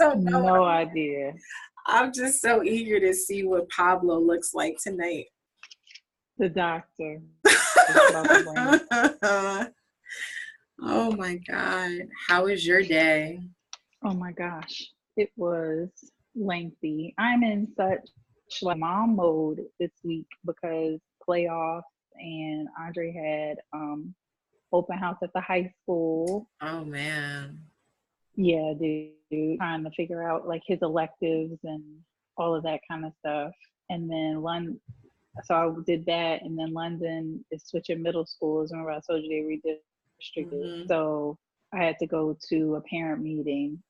don't know. No idea. I'm just so eager to see what Pablo looks like tonight. The doctor. Oh my God. How was your day? Oh my gosh. It was lengthy. I'm in such like mom mode this week because playoffs and Andre had open house at the high school. Oh man. Yeah, dude. Trying to figure out like his electives and all of that kind of stuff. And then so I did that, and then London is switching middle schools. Remember I told you they redistricted. Mm-hmm. So I had to go to a parent meeting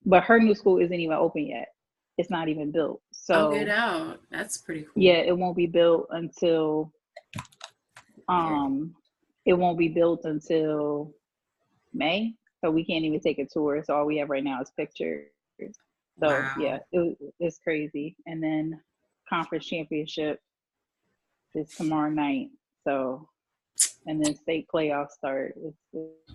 but her new school isn't even open yet. It's not even built. So get out. That's pretty cool. Yeah, it won't be built until May. So we can't even take a tour. So all we have right now is pictures. So wow. Yeah, it's crazy. And then conference championship is tomorrow night. So, and then state playoffs start.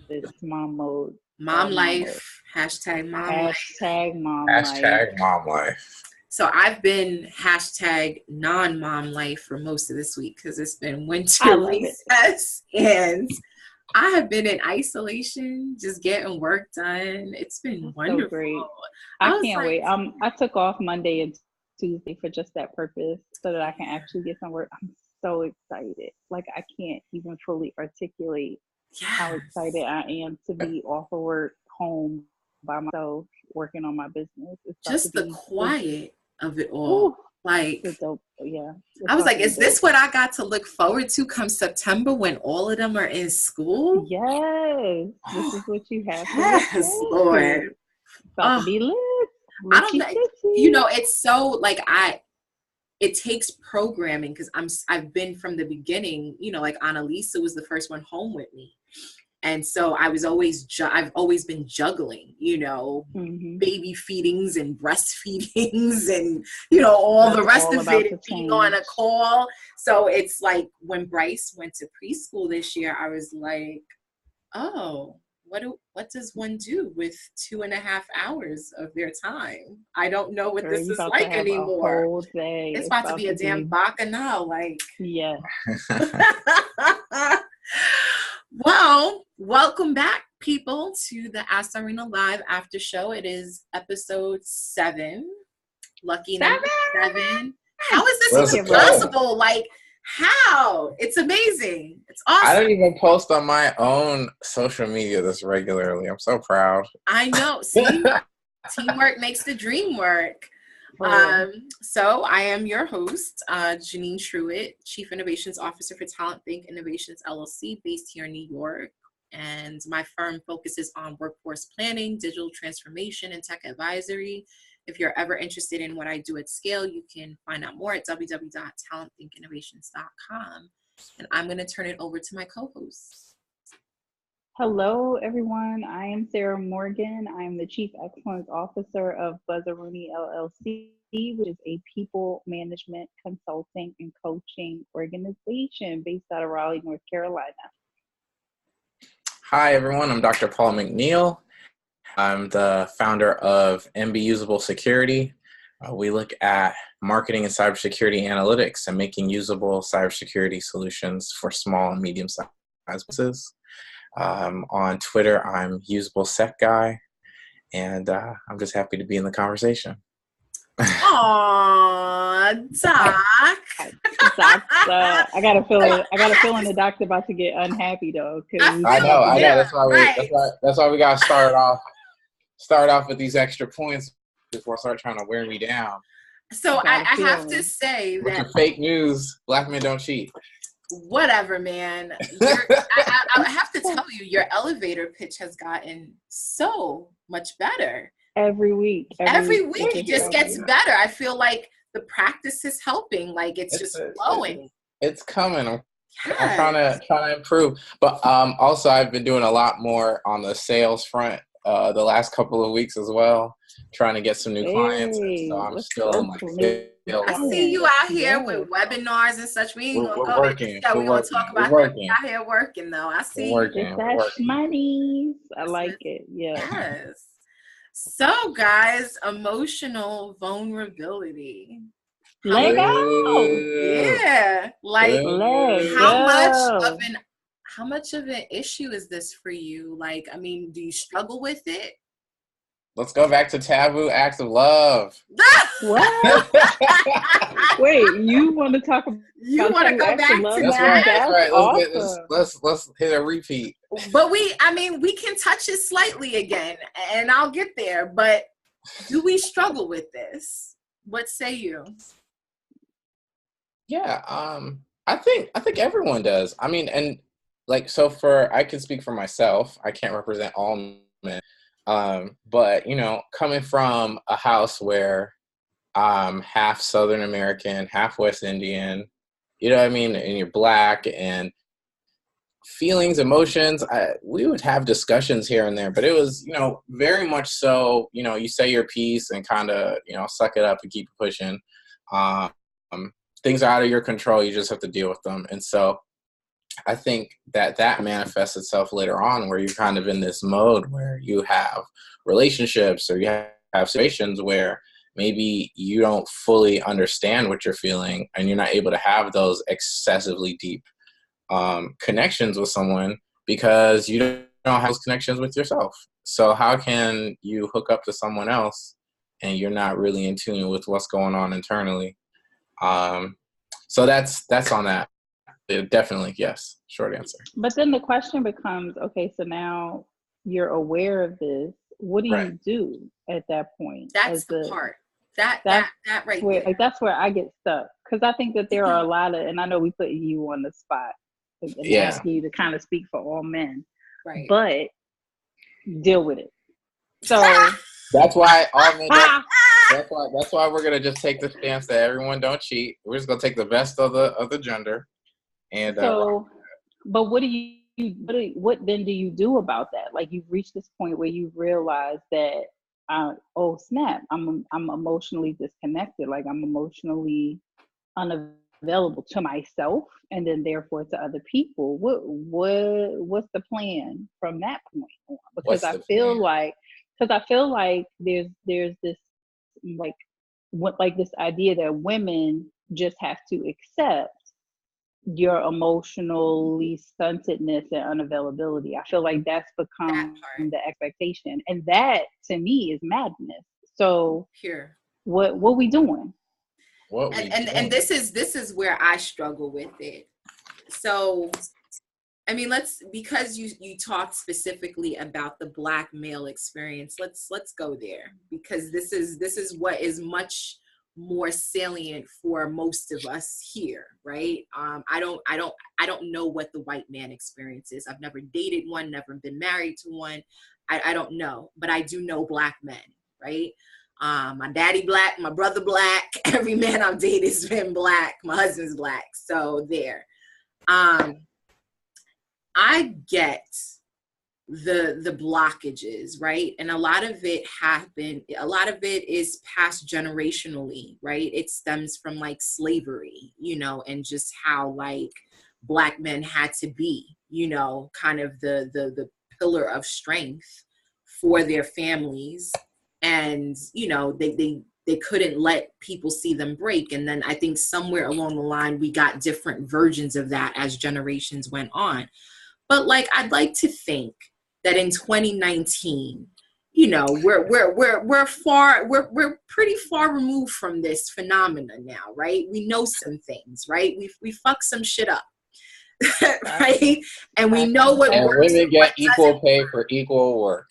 It's mom mode. Mom life. Hashtag mom life. Hashtag mom life. Hashtag mom life. So I've been hashtag non-mom life for most of this week because it's been winter recess and I have been in isolation, just getting work done. It's been wonderful. So great. I can't wait. I took off Monday and Tuesday for just that purpose so that I can actually get some work. I'm so excited. Like I can't even fully articulate how excited I am to be off of work, home by myself, working on my business. Just the quiet of it all. Ooh, like, dope. Yeah. I was like, is this what I got to look forward to come September when all of them are in school? Yes. This is what you have to Yes, Lord. About to be lit. I don't know. It's so like it takes programming because I've been from the beginning, like Annalisa was the first one home with me. And so I've always been juggling, mm-hmm. baby feedings and breastfeedings and, all the rest of it being on a call. So it's like when Bryce went to preschool this year, I was like, oh, what does one do with 2.5 hours of their time? I don't know what this is like anymore. It's about to be a damn bacchanal, like. Yeah. Well, welcome back, people, to the Ask Irina Live After Show. It is episode 7. Lucky number 7. How is this even possible? Like, how? It's amazing. It's awesome. I don't even post on my own social media this regularly. I'm so proud. I know. See, teamwork makes the dream work. So I am your host, Janine Truitt, Chief Innovations Officer for Talent Think Innovations LLC, based here in New York. And my firm focuses on workforce planning, digital transformation, and tech advisory. If you're ever interested in what I do at scale, you can find out more at www.talentthinkinnovations.com. And I'm going to turn it over to my co-host. Hello, everyone. I am Sarah Morgan. I am the Chief Excellence Officer of Buzzaroonie LLC, which is a people management consulting and coaching organization based out of Raleigh, North Carolina. Hi, everyone. I'm Dr. Paul McNeil. I'm the founder of MB Usable Security. We look at marketing and cybersecurity analytics and making usable cybersecurity solutions for small and medium-sized businesses. On Twitter, I'm Usable Sec Guy, and I'm just happy to be in the conversation. Aww, Doc. I got a feeling the doctor about to get unhappy though. I know. That's why we got to start off with these extra points before I start trying to wear me down. So I have to say with that the fake news, black men don't cheat. Whatever, man. I have to tell you, your elevator pitch has gotten so much better. Every week it just gets better. I feel like the practice is helping. Like it's just flowing. It's coming. I'm trying to improve. But also I've been doing a lot more on the sales front the last couple of weeks as well, trying to get some new clients. And so I'm still in like I see you out here with webinars and such. We ain't gonna go working. there. We're gonna talk about that. We out here working though. I see you. It's that money. I like it. Yeah. Yes. So guys, emotional vulnerability. Let go. Yeah. Like how much of an issue is this for you? Like, I mean, do you struggle with it? Let's go back to taboo acts of love. What? Wait, you want to talk about? You want to go back to that? That's right. Awesome. Let's hit a repeat. But we can touch it slightly again, and I'll get there. But do we struggle with this? What say you? Yeah, I think everyone does. I mean, and like, so I can speak for myself. I can't represent all men. But, you know, coming from a house where I'm half Southern American, half West Indian, you know what I mean? And you're Black, and feelings, emotions, we would have discussions here and there, but it was, you know, very much so, you know, you say your piece and kind of, you know, suck it up and keep pushing. Things are out of your control. You just have to deal with them. And so I think that manifests itself later on, where you're kind of in this mode where you have relationships or you have situations where maybe you don't fully understand what you're feeling, and you're not able to have those excessively deep connections with someone because you don't have those connections with yourself. So how can you hook up to someone else and you're not really in tune with what's going on internally? So that's on that. Definitely, yes. Short answer. But then the question becomes, okay, so now you're aware of this. What do you do at that point? That's the part. That right where, there. like, that's where I get stuck, because I think that there are a lot of, and I know we put you on the spot and asking you to kind of speak for all men, right? But deal with it. So that's why all men. That's why we're gonna just take the stance that everyone don't cheat. We're just gonna take the best of the gender. And so, but what then do you do about that? Like, you've reached this point where you realize that, oh snap, I'm emotionally disconnected. Like, I'm emotionally unavailable to myself, and then therefore to other people. What's the plan from that point on? Because I feel like there's this like this idea that women just have to accept your emotionally stuntedness and unavailability. I feel like that's become the expectation, and that to me is madness. So here, what we doing? And this is where I struggle with it. So, I mean, because you talked specifically about the Black male experience, let's go there, because this is what is much more salient for most of us here, right? I don't know what the white man experience is. I've never dated one, never been married to one. I don't know, but I do know Black men, right? My daddy Black, my brother Black, every man I've dated has been Black. My husband's Black, so there. I get the blockages, right? And a lot of it is passed generationally, right? It stems from like slavery, you know, and just how like Black men had to be, you know, kind of the pillar of strength for their families. And, you know, they couldn't let people see them break. And then I think somewhere along the line, we got different versions of that as generations went on. But like, I'd like to think that in 2019, you know, we're pretty far removed from this phenomenon now, right? We know some things, right? We fuck some shit up, right? And we know what works. Women get equal pay for equal work.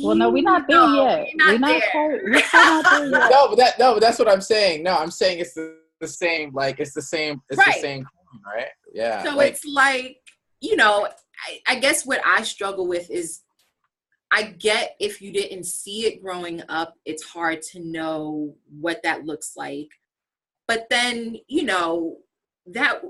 Well, no, we're not there yet. We're not there yet. No, but that's what I'm saying. No, I'm saying it's the same. Like, it's the same. It's the same, right? Yeah. So it's like, you know, I guess what I struggle with is, I get if you didn't see it growing up, it's hard to know what that looks like. But then, you know, that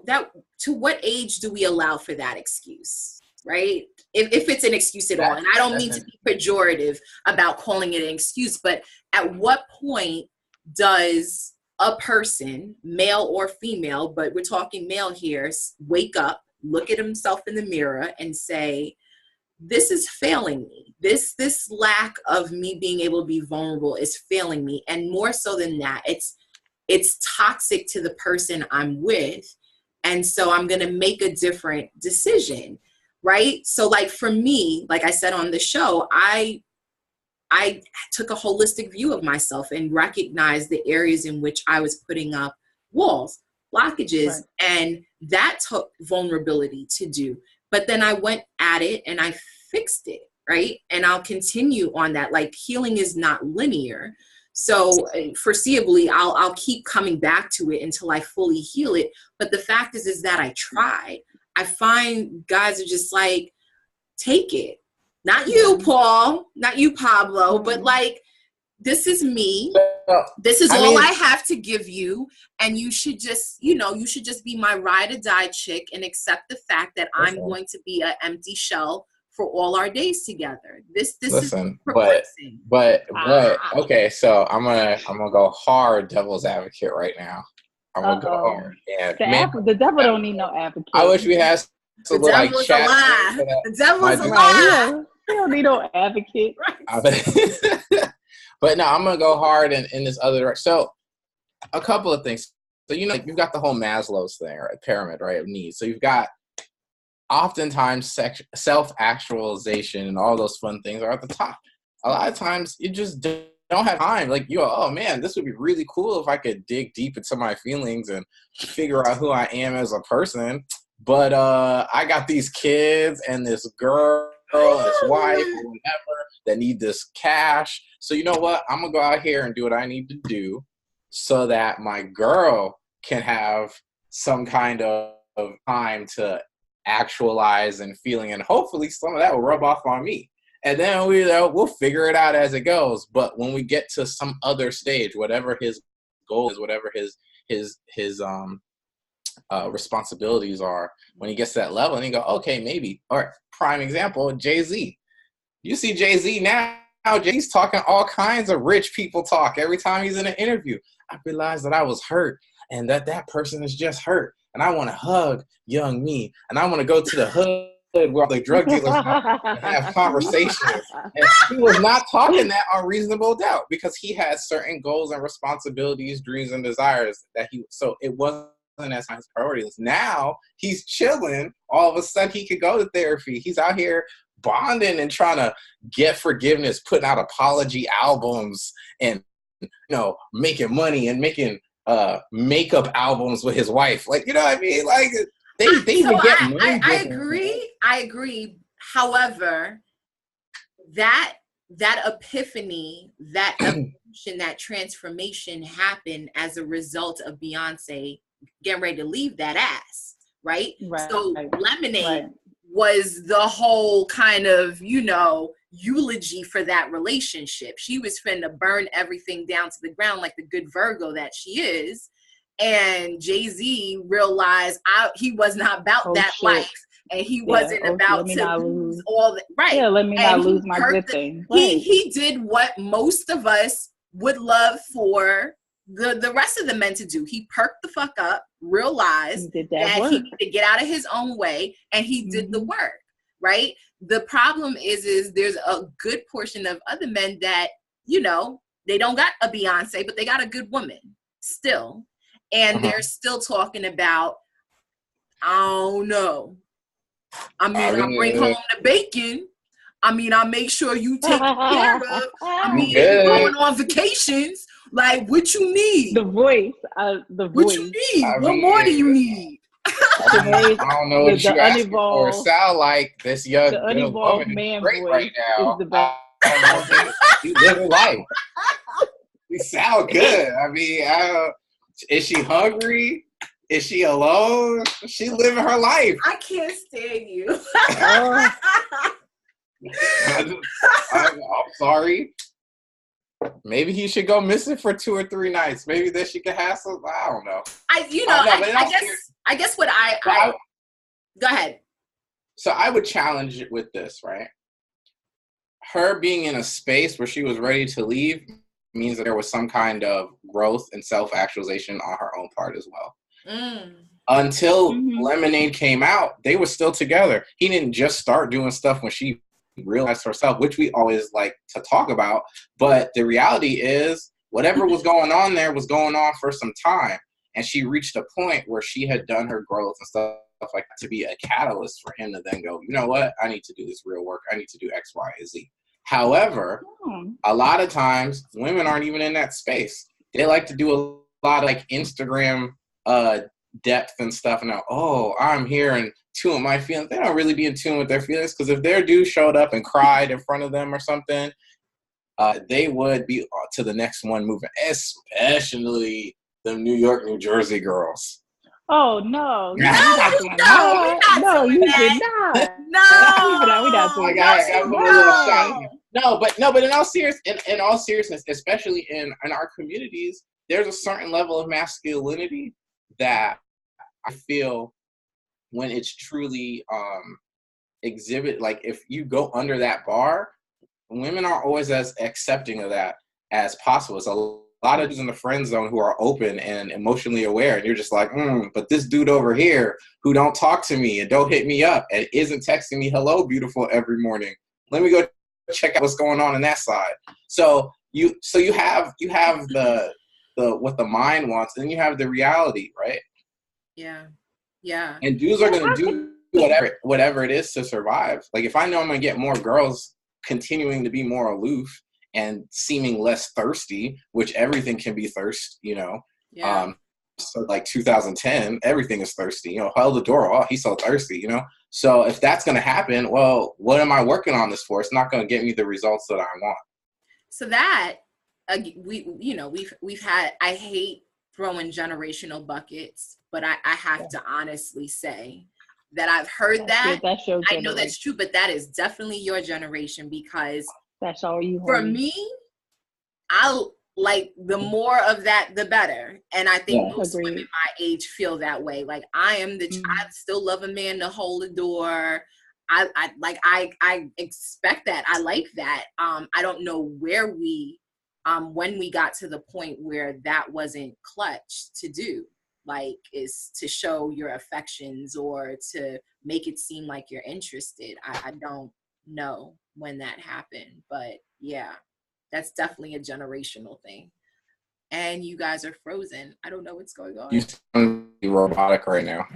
to what age do we allow for that excuse? right? If it's an excuse at all. And I don't mean to be pejorative about calling it an excuse, but at what point does a person, male or female, but we're talking male here, wake up, look at himself in the mirror and say, this is failing me. This lack of me being able to be vulnerable is failing me. And more so than that, it's toxic to the person I'm with. And so I'm going to make a different decision, right? So like for me, like I said on the show, I took a holistic view of myself and recognized the areas in which I was putting up walls, blockages, and that took vulnerability to do. But then I went at it and I fixed it, right? And I'll continue on that. Like healing is not linear. So foreseeably, I'll keep coming back to it until I fully heal it. But the fact is that I tried. I find guys are just like, take it. Not you, Paul, not you, Pablo, but like, this is me. This is all I have to give you. And you should just, you should just be my ride or die chick and accept the fact that I'm going to be an empty shell for all our days together. This listen, is but okay, so I'm gonna go hard devil's advocate right now. I'm gonna go hard. Yeah, the devil don't need no advocate. I wish we had the devil is a lie. The devil is a lie. He don't need no advocate. But no, I'm gonna go hard in this other direction. So a couple of things. So you've got the whole Maslow's thing, right? Pyramid, right, of needs. So you've got oftentimes self-actualization and all those fun things are at the top. A lot of times you just don't have time. Like oh man, this would be really cool if I could dig deep into my feelings and figure out who I am as a person. But I got these kids and this girl and this wife or whatever that need this cash. So you know what? I'm gonna go out here and do what I need to do so that my girl can have some kind of time to actualize and feeling, and hopefully some of that will rub off on me. And then we'll figure it out as it goes. But when we get to some other stage, whatever his goal is, whatever his responsibilities are, when he gets to that level and he go, okay, maybe. All right, prime example, Jay-Z. You see Jay-Z now, Jay-Z's talking all kinds of rich people talk every time he's in an interview. I realized that I was hurt and that person is just hurt. And I want to hug young me. And I want to go to the hood where the drug dealers and have conversations. And he was not talking that on Reasonable Doubt because he had certain goals and responsibilities, dreams and desires so it wasn't as high priorities. Now he's chilling. All of a sudden he could go to therapy. He's out here bonding and trying to get forgiveness, putting out apology albums and making money and making makeup albums with his wife. Like, you know what I mean? Like they even get money. I agree. However, that epiphany, that evolution, that transformation happened as a result of Beyonce getting ready to leave that ass, right? So Lemonade was the whole kind of, eulogy for that relationship. She was finna burn everything down to the ground like the good Virgo that she is. And Jay-Z realized he was not about that life. And he wasn't about to lose all that. Right. Yeah, let me not lose my good thing. Right. He did what most of us would love for the rest of the men to do. He perked the fuck up, realized that he needed to get out of his own way, and he did the work. Right. The problem is there's a good portion of other men that, they don't got a Beyonce, but they got a good woman still. And they're still talking about, I don't know. I bring home the bacon. I make sure you take care of. You're going on vacations. Like, what you need? The voice. What you need? What more do you need? I don't know what you asking for. It sound like this young woman man is great voice right now. Is the best. You living life. You sound good. Is she hungry? Is she alone? She living her life. I can't stand you. I'm sorry. Maybe he should go missing for 2 or 3 nights. Maybe then she could have some. I don't know. I guess what I go ahead. So I would challenge it with this, right? Her being in a space where she was ready to leave means that there was some kind of growth and self-actualization on her own part as well. Until Lemonade came out, they were still together. He didn't just start doing stuff when she realized herself, which we always like to talk about. But the reality is, whatever was going on there was going on for some time. And she reached a point where she had done her growth and stuff like that to be a catalyst for him to then go, you know what? I need to do this real work. I need to do X, Y, and Z. However, a lot of times women aren't even in that space. They like to do a lot of like Instagram depth and stuff. And I'm here in tune with my feelings. They don't really be in tune with their feelings, because if their dude showed up and cried in front of them or something, they would be to the next one moving, especially the New York, New Jersey girls. Oh no! No, we're not doing that. No, we're not doing that. But in all seriousness, especially in our communities, there's a certain level of masculinity that I feel when it's truly exhibit. Like if you go under that bar, women aren't always as accepting of that as possible. It's a lot of dudes in the friend zone who are open and emotionally aware, and you're just like, but this dude over here who don't talk to me and don't hit me up and isn't texting me hello beautiful every morning, let me go check out what's going on that side. So you have the what the mind wants, and then you have the reality, right? Yeah. And dudes are gonna do whatever it is to survive. Like if I know I'm gonna get more girls continuing to be more aloof and seeming less thirsty, which everything can be thirst, so like 2010, everything is thirsty, held the door, he's so thirsty, so if that's going to happen, well, what am I working on this for? It's not going to get me the results that I want. So that we've had, I hate throwing generational buckets, but I have to honestly say that I've heard that. That's your I know that's true, but that is definitely your generation, because that's all you for me, I like the more of that, the better. And I think most women my age feel that way. Like I still love a man to hold the door. I expect that. I like that. I don't know where when we got to the point where that wasn't clutch to do, like is to show your affections or to make it seem like you're interested. I don't know when that happened, but yeah, that's definitely a generational thing. And you guys are frozen. I don't know what's going on. You sound robotic right now.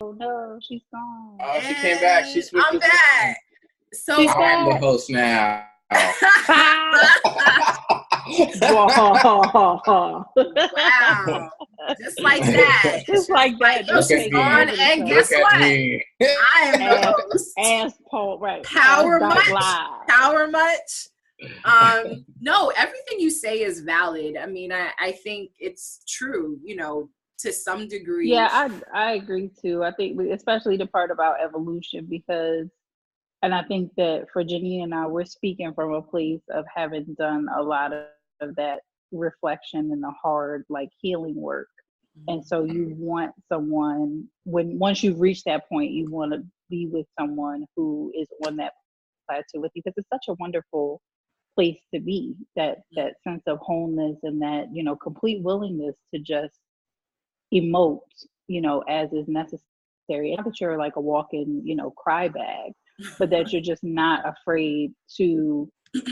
Oh no, she's gone. Oh, she came back. She switched. I'm back. So I'm the host now. Wow. Just like that. Just like that. She's on, and guess what? I am the host. Ass Paul, right. Power much. No, everything you say is valid. I mean, I think it's true, to some degree. Yeah, I agree too. I think especially the part about evolution, and I think that for Janine and I, we're speaking from a place of having done a lot of that reflection and the hard, like, healing work. And so you want someone, once you've reached that point, you want to be with someone who is on that plateau with you, because it's such a wonderful place to be, that sense of wholeness and that, complete willingness to just emote, as is necessary. Not that you're like a walking, cry bag, but that you're just not afraid to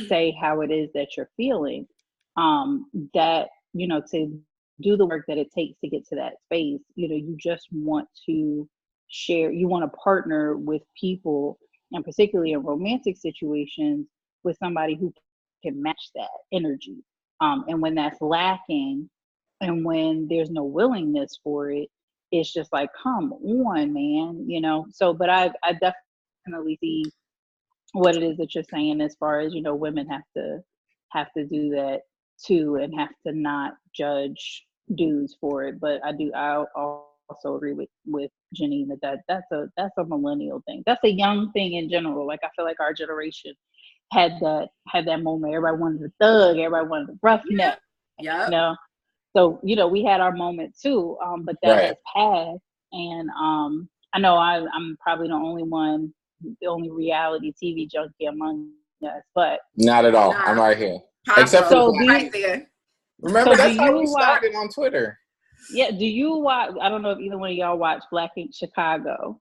say how it is that you're feeling. That, to do the work that it takes to get to that space, you just want to share, you want to partner with people, and particularly in romantic situations, with somebody who can match that energy. And when that's lacking, and when there's no willingness for it, it's just like, come on, man, So, but I definitely see what it is that you're saying, as far as, women have to do that too, and have to not judge dudes for it. But I also agree with Janine that's a millennial thing. That's a young thing in general. Like, I feel like our generation had that moment. Everybody wanted a thug, everybody wanted a roughneck. Yeah. So, we had our moment too, but that has passed. And I know I'm probably the only one the only reality TV junkie among us, but not at all. I'm right here. Pablo, Except for right there. Remember, So that's how we started on Twitter. Yeah, do you watch? I don't know if either one of y'all watch Black Ink Chicago.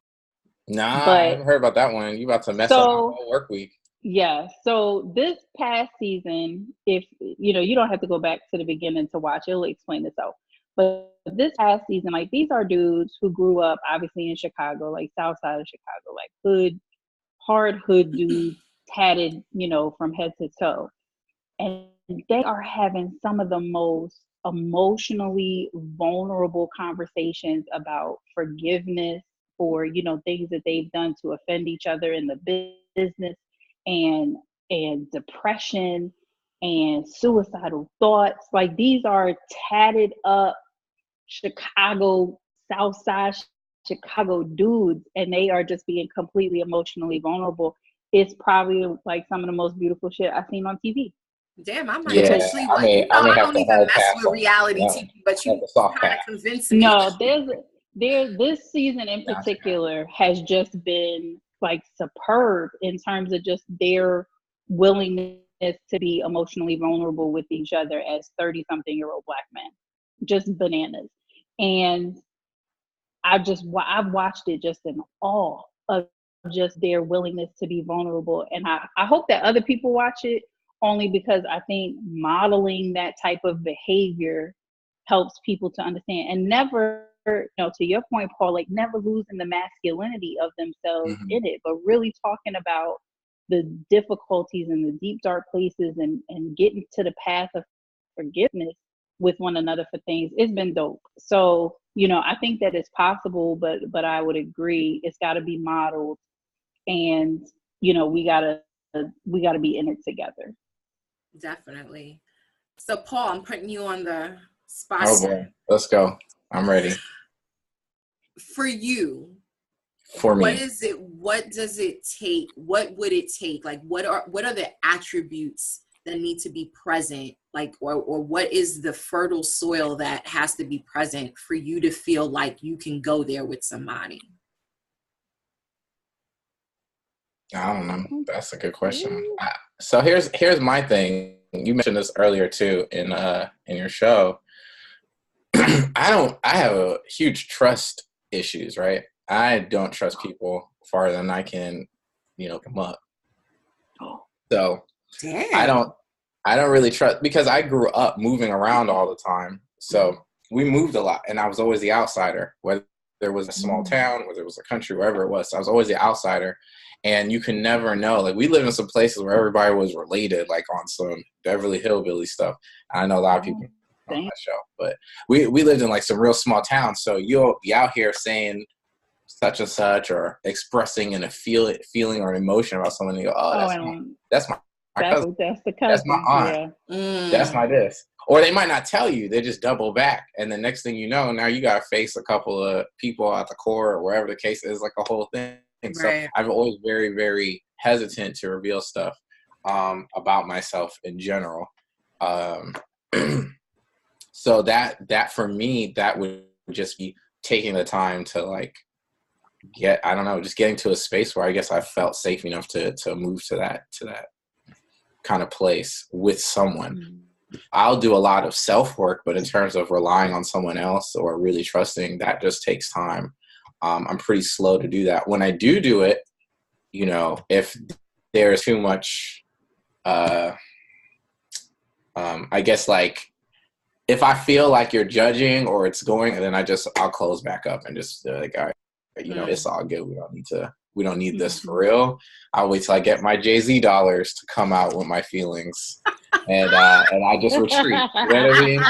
Nah, but, I haven't heard about that one. You about to mess up my whole work week. Yeah. So this past season, if you don't have to go back to the beginning to watch, it'll explain itself. But this past season, like, these are dudes who grew up obviously in Chicago, like South Side of Chicago, like hard hood dudes, tatted, from head to toe. And they are having some of the most emotionally vulnerable conversations about forgiveness for, things that they've done to offend each other in the business, and depression and suicidal thoughts. Like, these are tatted up Chicago, South Side Chicago dudes, and they are just being completely emotionally vulnerable. It's probably like some of the most beautiful shit I've seen on TV. Damn, I might actually watch. I don't even mess with reality TV, but you kind of convinced me. No, there's this season in particular has just been like superb in terms of just their willingness to be emotionally vulnerable with each other as 30-something-year-old Black men. Just bananas. And I've watched it just in awe of just their willingness to be vulnerable. And I hope that other people watch it, only because I think modeling that type of behavior helps people to understand, and never, to your point, Paul, like, never losing the masculinity of themselves in it, but really talking about the difficulties and the deep, dark places, and getting to the path of forgiveness with one another for things. It's been dope. So, I think that it's possible, but I would agree, it's got to be modeled, and, we gotta be in it together. Definitely. So, Paul, I'm putting you on the spot. Oh boy, let's go. I'm ready. For you, for me, what is it? What does it take? What would it take? Like, what are the attributes that need to be present? Like, or what is the fertile soil that has to be present for you to feel like you can go there with somebody? I don't know. That's a good question. So here's my thing. You mentioned this earlier too in your show. I have a huge trust issues, right? I don't trust people farther than I can, come up. So I don't really trust, because I grew up moving around all the time. So we moved a lot, and I was always the outsider, whether there was a small town, whether it was a country, wherever it was. So I was always the outsider. And you can never know. Like, we lived in some places where everybody was related, like on some Beverly Hillbilly stuff. I know a lot of people on that show, but we lived in like some real small towns. So you'll be out here saying such and such, or expressing a feeling or an emotion about someone, and you go, that's my cousin. That's the cousin. That's my aunt. Yeah. That's my this. Or they might not tell you. They just double back. And the next thing you know, now you got to face a couple of people at the core, or wherever the case is, like a whole thing. Right. So I'm always very, very hesitant to reveal stuff about myself in general. So that for me, that would just be taking the time to, like, just getting to a space where I guess I felt safe enough to move to that kind of place with someone. I'll do a lot of self-work, but in terms of relying on someone else or really trusting, that just takes time. I'm pretty slow to do that. When I do it, if there's too much, I guess, like, if I feel like you're judging or it's going, and then I'll close back up and just like, all right, it's all good. We don't need this for real. I'll wait till I get my Jay-Z dollars to come out with my feelings, and I just retreat. You know what I mean?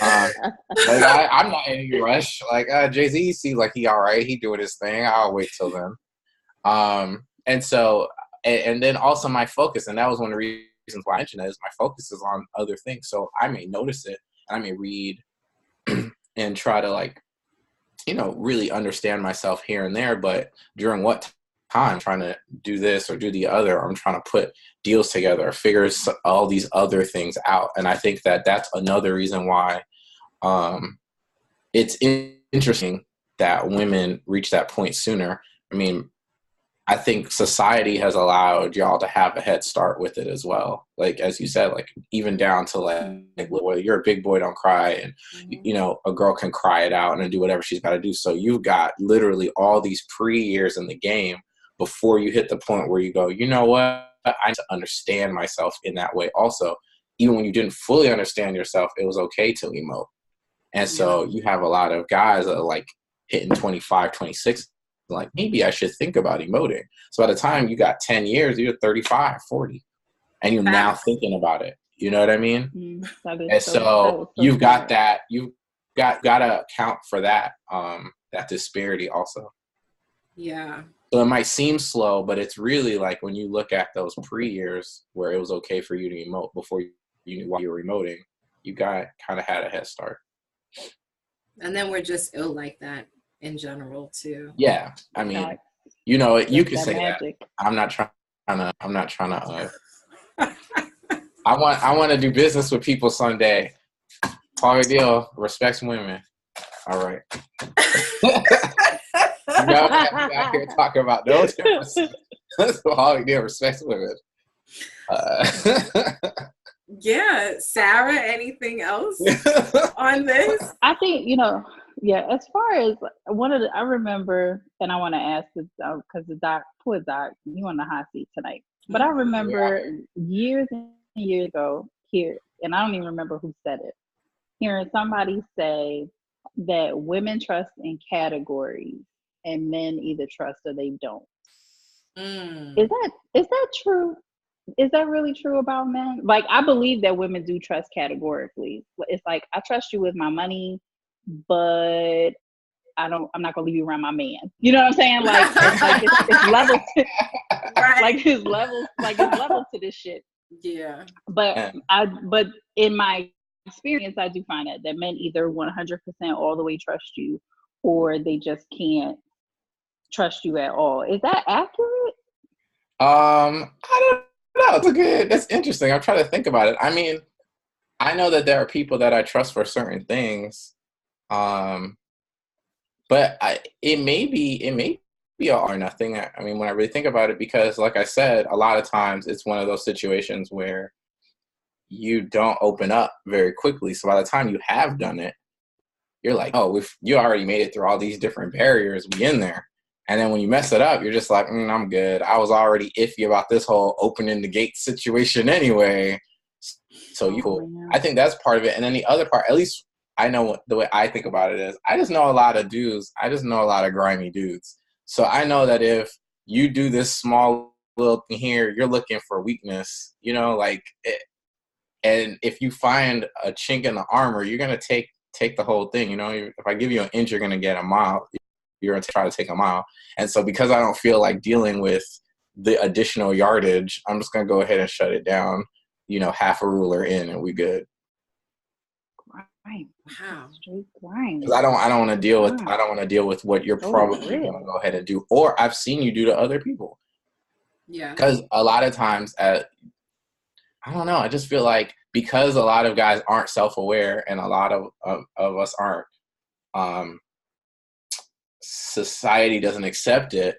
I'm not in any rush. Like, Jay-Z seems like he all right. He doing his thing. I'll wait till then. And so, and then also my focus, and that was one of the reasons why I mentioned that, is my focus is on other things. So I may notice it, and I may read and try to, like, really understand myself here and there, but during what time I'm trying to do this or do the other, or I'm trying to put deals together or figure all these other things out. And I think that that's another reason why it's interesting that women reach that point sooner. I mean, I think society has allowed y'all to have a head start with it as well. Like, as you said, like even down to like well, you're a big boy, don't cry. And, you know, a girl can cry it out and do whatever she's got to do. So you've got literally all these pre-years in the game before you hit the point where you go, you know what? I need to understand myself in that way. Also, even when you didn't fully understand yourself, it was okay to emote. And so you have a lot of guys that are like hitting 25, 26, like maybe I should think about emoting. So by the time you got 10 years, you're 35, 40, and you're now thinking about it. You know what I mean? And so you've got that, you've got to account for that, that disparity also. Yeah. So it might seem slow, but it's really like when you look at those pre-years where it was okay for you to emote before you knew why you were emoting, you got kind of had a head start. And then we're just ill like that in general too. Yeah, I mean, you know, you can say magic. That. I'm not trying to. I want to do business with people someday. Hard deal. Respects women. All right. You know, I'm out here talking about no difference. Hard deal. Respects women. Yeah, Sarah, anything else on this? I think, you know, yeah, as far as I remember, and I want to ask this because poor Doc, you on the hot seat tonight. But I remember years and years ago here, and I don't even remember who said it, hearing somebody say that women trust in categories and men either trust or they don't. Is that true? Is that really true about men? Like, I believe that women do trust categorically. It's like, I trust you with my money, but I'm not gonna leave you around my man. You know what I'm saying? Like, it's levels to, right. like it's levels to this shit. Yeah. But in my experience, I do find that men either 100% all the way trust you, or they just can't trust you at all. Is that accurate? I don't know. That's interesting. I'm trying to think about it. I mean, I know that there are people that I trust for certain things. But it may be all or nothing. I mean, when I really think about it, because like I said, a lot of times it's one of those situations where you don't open up very quickly. So by the time you have done it, you're like, oh, you already made it through all these different barriers, we in there. And then when you mess it up, you're just like, I'm good. I was already iffy about this whole opening the gate situation anyway. So I think that's part of it. And then the other part, at least I know the way I think about it is, I just know a lot of dudes. I just know a lot of grimy dudes. So I know that if you do this small little thing here, you're looking for weakness, you know, like it. And if you find a chink in the armor, you're going to take the whole thing. You know, if I give you an inch, you're going to get a mile. You're going to try to take a mile. And so because I don't feel like dealing with the additional yardage, I'm just going to go ahead and shut it down, you know, half a ruler in, and we good. Right. Wow. Straight grind. Because I don't want to deal with what you're probably going to go ahead and do, or I've seen you do to other people. Yeah. Because a lot of times, I don't know. I just feel like because a lot of guys aren't self-aware and a lot of us aren't, society doesn't accept it,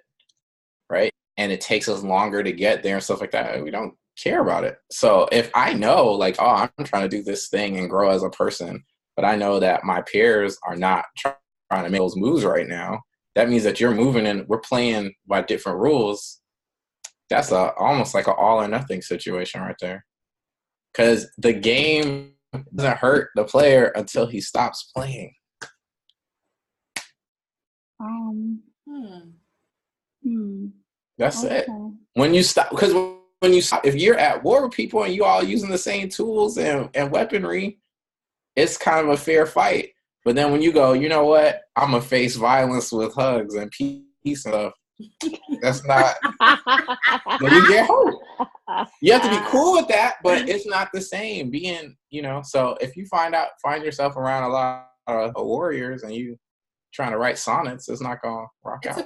right? And it takes us longer to get there and stuff like that. We don't care about it. So if I know, like, oh, I'm trying to do this thing and grow as a person, but I know that my peers are not trying to make those moves right now, that means that you're moving and we're playing by different rules. That's almost like an all or nothing situation right there. Because the game doesn't hurt the player until he stops playing. That's it. When you stop, because when you stop, if you're at war with people and you all using the same tools and weaponry, it's kind of a fair fight. But then when you go, you know what, I'm gonna face violence with hugs and peace and stuff. That's not. When you get home, you have to be cool with that, but it's not the same. Being, you know, so if you find yourself around a lot of warriors and you trying to write sonnets, it's not gonna rock out.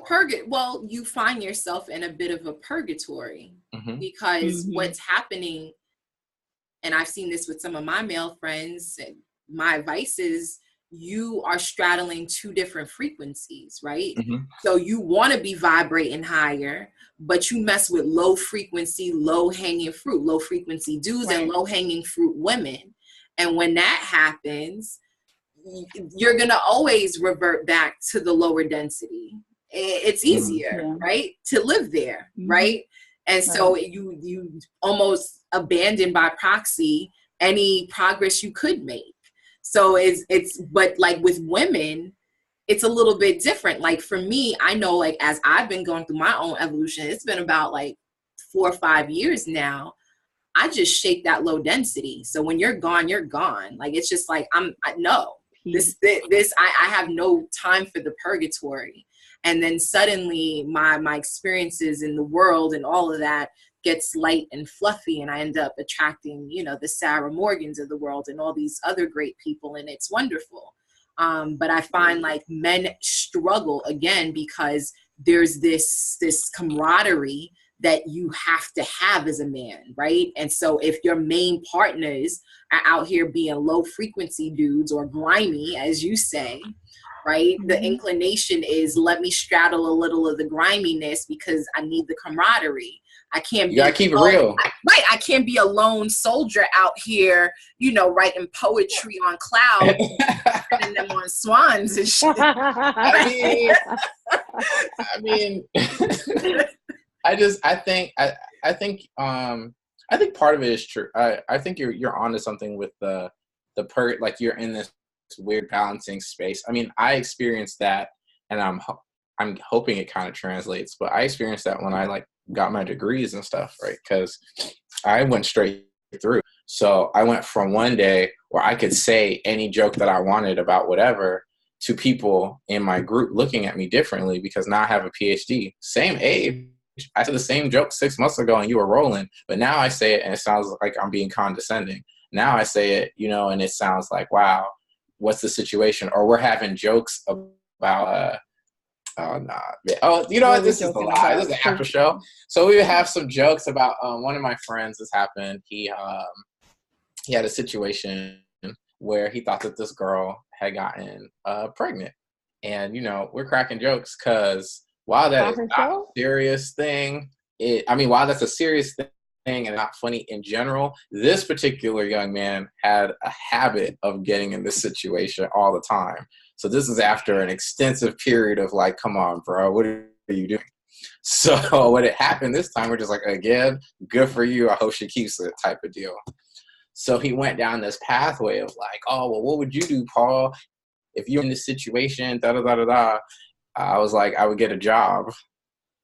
Well, you find yourself in a bit of a purgatory because what's happening, and I've seen this with some of my male friends, my advice is you are straddling two different frequencies, right? Mm-hmm. So you want to be vibrating higher, but you mess with low frequency, low hanging fruit, low frequency dudes and low hanging fruit women. And when that happens, you're going to always revert back to the lower density. It's easier, right, to live there, right? And so you almost abandon by proxy any progress you could make. So but like with women, it's a little bit different. Like for me, I know, like, as I've been going through my own evolution, it's been about like 4 or 5 years now. I just shake that low density. So when you're gone, you're gone. Like, it's just like, I have no time for the purgatory. And then suddenly my experiences in the world and all of that gets light and fluffy, and I end up attracting, the Sarah Morgans of the world and all these other great people, and it's wonderful. But I find like men struggle again because there's this camaraderie that you have to have as a man, right? And so if your main partners are out here being low frequency dudes or grimy, as you say, right? The inclination is, let me straddle a little of the griminess because I need the camaraderie. I can't you gotta keep it real. I can't be a lone soldier out here, writing poetry on clouds and them on swans and shit. I mean, I think part of it is true. I think you're onto something with the like you're in this weird balancing space. I mean, I experienced that, and I'm hoping it kind of translates, but I experienced that when I like got my degrees and stuff, right? Because I went straight through. So I went from one day where I could say any joke that I wanted about whatever to people in my group looking at me differently because now I have a PhD. Same age. I said the same joke 6 months ago and you were rolling, but now I say it and it sounds like I'm being condescending. Now I say it, and it sounds like, wow, what's the situation? Or we're having jokes about, this is a lie. This is an after show. So we would have some jokes about one of my friends. This happened. He had a situation where he thought that this girl had gotten pregnant, and we're cracking jokes because while that is not a serious thing, while that's a serious thing and not funny in general, this particular young man had a habit of getting in this situation all the time. So this is after an extensive period of like, come on, bro, what are you doing? So when it happened this time, we're just like, again, good for you. I hope she keeps it type of deal. So he went down this pathway of like, oh, well, what would you do, Paul, if you're in this situation, da-da-da-da-da? I was like, I would get a job.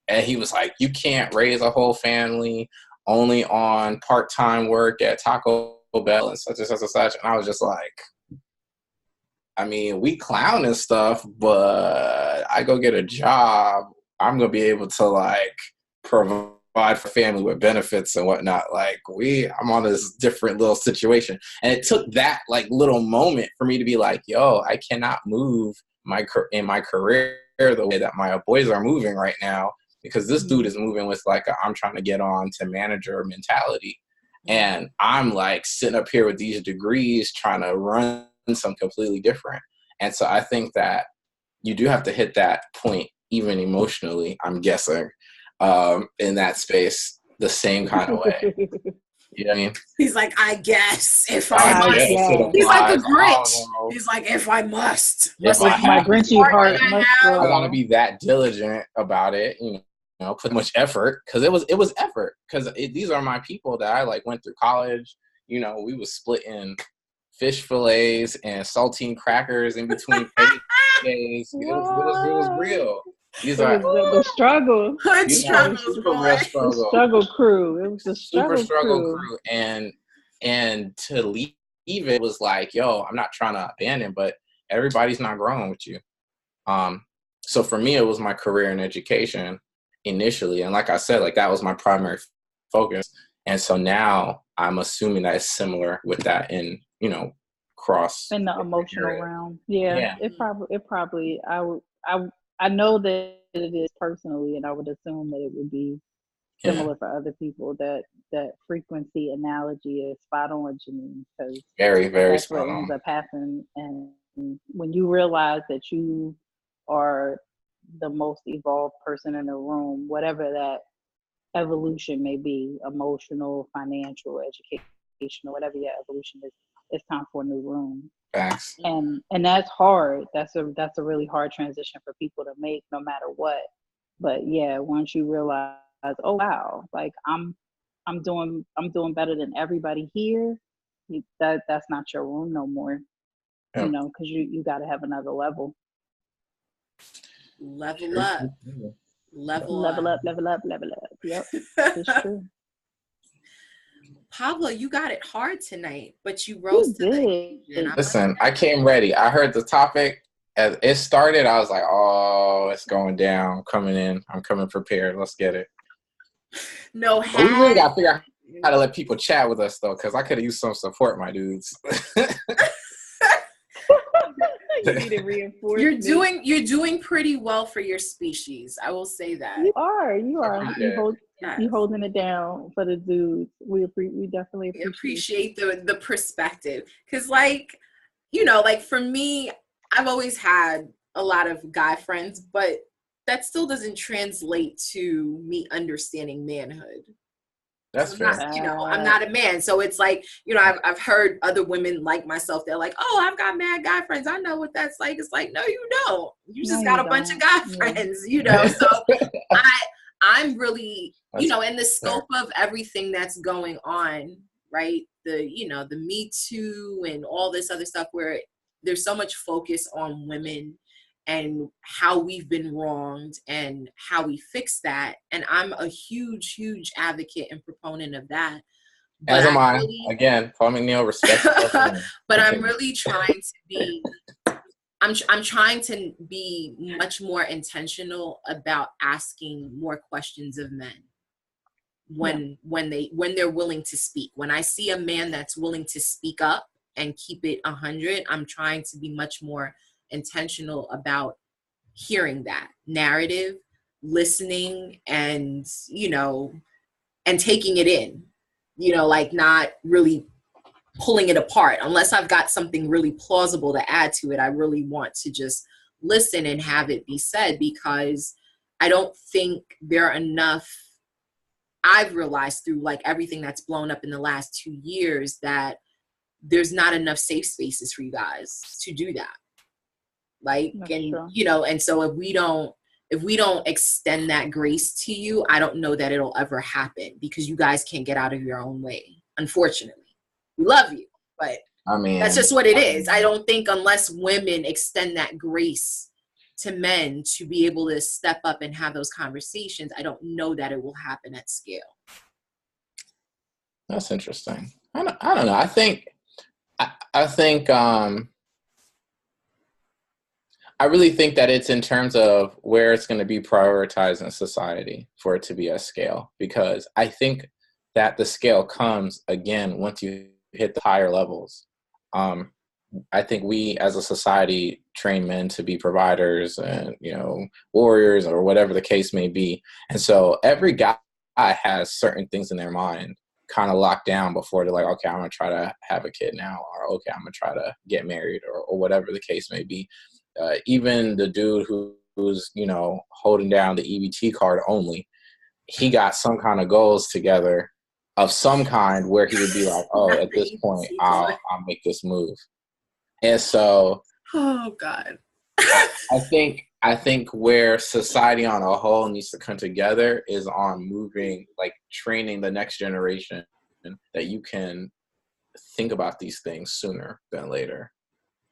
And he was like, you can't raise a whole family only on part-time work at Taco Bell and such and such and such. And I was just like, I mean, we clown and stuff, but I go get a job, I'm going to be able to like provide for family with benefits and whatnot. Like I'm on this different little situation. And it took that like little moment for me to be like, yo, I cannot move in my career the way that my boys are moving right now, because this dude is moving with like I'm trying to get on to manager mentality. And I'm like sitting up here with these degrees trying to run something completely different. And so I think that you do have to hit that point, even emotionally, I'm guessing, in that space, the same kind of way. You know what I mean? He's like, I guess if I must. He's like the Grinch. He's like, if I must. My Grinchy heart must go. I want to be that diligent about it, put much effort, because it was effort, because these are my people that I like went through college. We was splitting fish fillets and saltine crackers in between days. It was real. These are the struggle. The struggle crew. It was the struggle crew. And to leave it was like, yo, I'm not trying to abandon, but everybody's not growing with you. So for me, it was my career in education initially, and like I said, like that was my primary focus. And so now I'm assuming that it's similar with that in cross in the emotional realm. Yeah. It probably I know that it is personally, and I would assume that it would be similar for other people. That frequency analogy is spot on, Janine, because very, very that's spot what on. ends up happening. And when you realize that you are the most evolved person in the room, whatever that evolution may be, emotional, financial, educational, whatever your evolution is, it's time for a new room. Facts. And that's hard. That's a really hard transition for people to make, no matter what. But yeah, once you realize, oh wow, like I'm doing better than everybody here, that's not your room no more. Yep. You know, because you got to have another level. Level up. Level up. Yep, it's true. Pablo, you got it hard tonight, but you rose to the occasion. Listen, I came ready. I heard the topic as it started. I was like, "Oh, it's going down. Coming in. I'm coming prepared. Let's get it." No, we really got to figure out how to let people chat with us though, because I could have used some support, my dudes. You need to reinforce. You're doing pretty well for your species. I will say that. You are. You holding it down for the dudes. We definitely appreciate the perspective, because like, you know, like for me, I've always had a lot of guy friends, but that still doesn't translate to me understanding manhood. That's fair. I'm not a man. So it's like, you know, I've heard other women like myself, they're like, oh, I've got mad guy friends. I know what that's like. It's like, no, you don't. You just got a bunch of guy friends, you know? So I'm really, you know, in the scope of everything that's going on, right? The Me Too and all this other stuff where there's so much focus on women and how we've been wronged and how we fix that. And I'm a huge, huge advocate and proponent of that. But as am I. Again, Paul McNeil, respect. But I'm really trying to be, I'm trying to be much more intentional about asking more questions of men when they're willing to speak. When I see a man that's willing to speak up and keep it 100, I'm trying to be much more intentional about hearing that narrative, listening, and, you know, and taking it in, you know, like not really pulling it apart. Unless I've got something really plausible to add to it, I really want to just listen and have it be said, because I don't think there are enough, I've realized through like everything that's blown up in the last 2 years, that there's not enough safe spaces for you guys to do that. Like, that's and true. You know, and so if we don't extend that grace to you, I don't know that it'll ever happen, because you guys can't get out of your own way. Unfortunately, we love you, but I mean, that's just what it is. I don't think unless women extend that grace to men to be able to step up and have those conversations, I don't know that it will happen at scale. That's interesting. I don't know. I think I really think that it's in terms of where it's going to be prioritized in society for it to be at scale, because I think that the scale comes again once you hit the higher levels. I think we as a society train men to be providers and, you know, warriors or whatever the case may be. And so every guy has certain things in their mind kind of locked down before they're like, okay, I'm going to try to have a kid now, or okay, I'm going to try to get married, or whatever the case may be. Even the dude who's, you know, holding down the EBT card only, he got some kind of goals together of some kind where he would be like, oh, at this point, I'll make this move. And so, oh God, I think where society on a whole needs to come together is on moving, like training the next generation that you can think about these things sooner than later.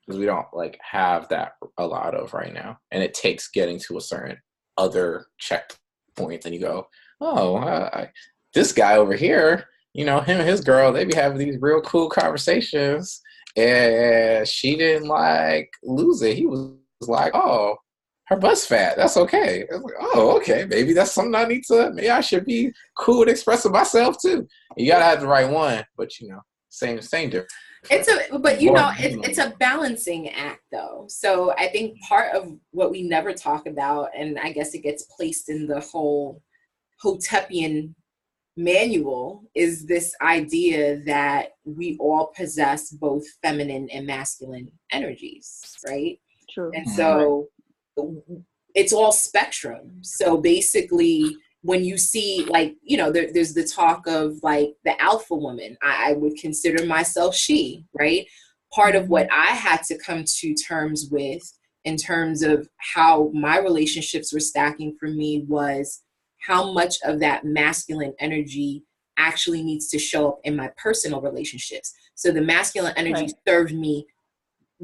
Because we don't like have that a lot of right now, and it takes getting to a certain other checkpoint, and you go, oh, this guy over here, you know, him and his girl, they be having these real cool conversations, and she didn't like lose it. He was like, oh, her butt's fat. That's okay. I was like, oh, okay, maybe that's something I need to. Maybe I should be cool and expressing myself too. You gotta have the right one, but you know, same difference. It's a balancing act though. So I think part of what we never talk about, and I guess it gets placed in the whole Hotepian manual is this idea that we all possess both feminine and masculine energies, right? True. And so it's all spectrum. So basically, when you see, like, you know, there's the talk of like the alpha woman. I would consider myself she, right? Part of what I had to come to terms with in terms of how my relationships were stacking for me was how much of that masculine energy actually needs to show up in my personal relationships. So the masculine energy served me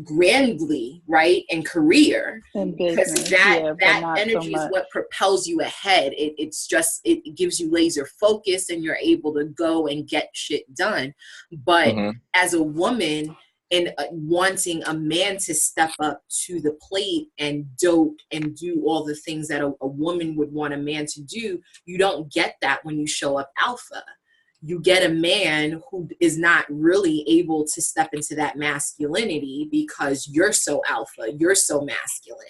grandly, right, in career, because that energy is what propels you ahead. It gives you laser focus and you're able to go and get shit done. But as a woman, and wanting a man to step up to the plate and dote and do all the things that a woman would want a man to do, you don't get that when you show up alpha. You get a man who is not really able to step into that masculinity because you're so alpha, you're so masculine.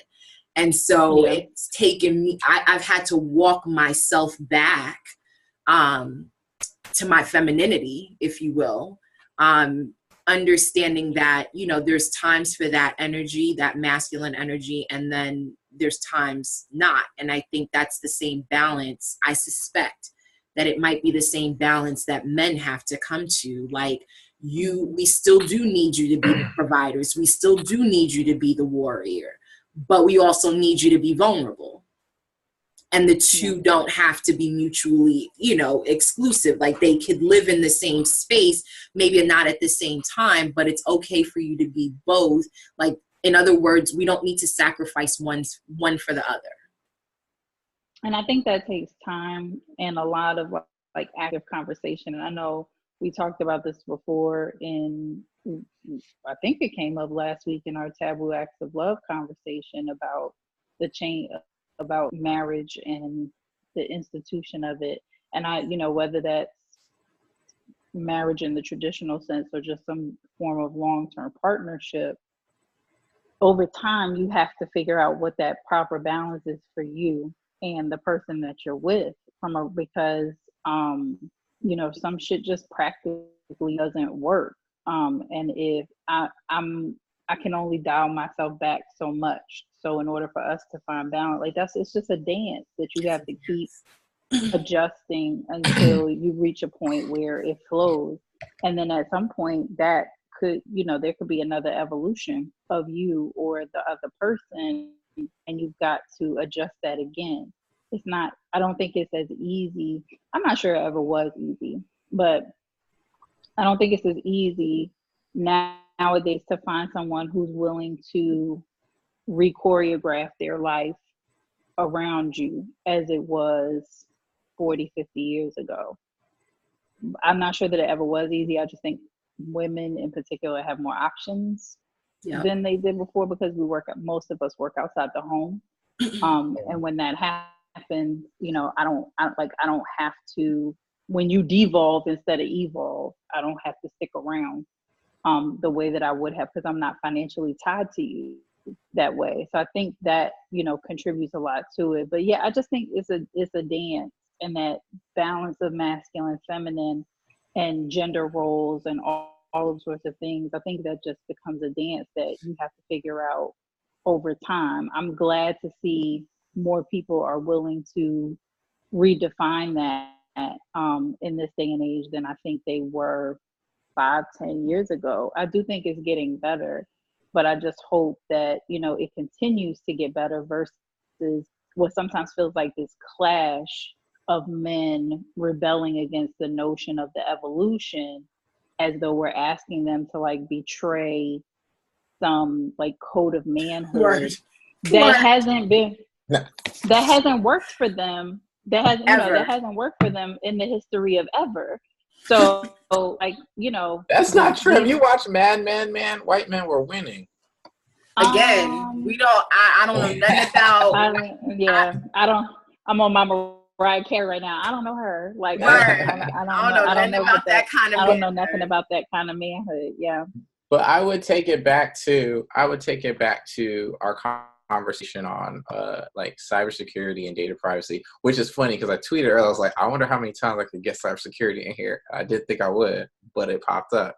And so it's taken me, I've had to walk myself back to my femininity, if you will, understanding that, you know, there's times for that energy, that masculine energy, and then there's times not. And I think that's the same balance. I suspect that it might be the same balance that men have to come to. Like, we still do need you to be the providers. We still do need you to be the warrior, but we also need you to be vulnerable. And the two don't have to be mutually, you know, exclusive. Like, they could live in the same space, maybe not at the same time, but it's okay for you to be both. Like, in other words, we don't need to sacrifice one for the other. And I think that takes time and a lot of like active conversation. And I know we talked about this before I think it came up last week in our Taboo Acts of Love conversation about the change, about marriage and the institution of it. And whether that's marriage in the traditional sense or just some form of long-term partnership, over time you have to figure out what that proper balance is for you and the person that you're with, because some shit just practically doesn't work. And if I can only dial myself back so much. So in order for us to find balance, like it's just a dance that you have to keep adjusting until you reach a point where it flows. And then at some point that could, there could be another evolution of you or the other person, and you've got to adjust that again. I don't think it's as easy. I'm not sure it ever was easy, but I don't think it's as easy nowadays to find someone who's willing to re-choreograph their life around you as it was 40, 50 years ago. I'm not sure that it ever was easy. I just think women in particular have more options than they did before, because most of us work outside the home. And when that happens, I don't have to, when you devolve instead of evolve, I don't have to stick around the way that I would have, because I'm not financially tied to you that way. So I think that, contributes a lot to it. But yeah, I just think it's a dance, and that balance of masculine, feminine, and gender roles and all those sorts of things. I think that just becomes a dance that you have to figure out over time. I'm glad to see more people are willing to redefine that in this day and age than I think they were 5-10 years ago. I do think it's getting better, but I just hope that, it continues to get better versus what sometimes feels like this clash of men rebelling against the notion of the evolution, as though we're asking them to like betray some like code of manhood that hasn't worked for them. That hasn't worked for them in the history of ever. So that's not true. If you watch Mad Men, white men were winning. Again, we don't. I don't know nothing about. I'm on my Mariah Carey right now. I don't know her. Like I don't know about that kind of. I don't know nothing about that kind of manhood. Yeah. But I would take it back to our conversation on like cybersecurity and data privacy, which is funny because I tweeted earlier, I was like, I wonder how many times I could get cybersecurity in here. I did think I would, but it popped up.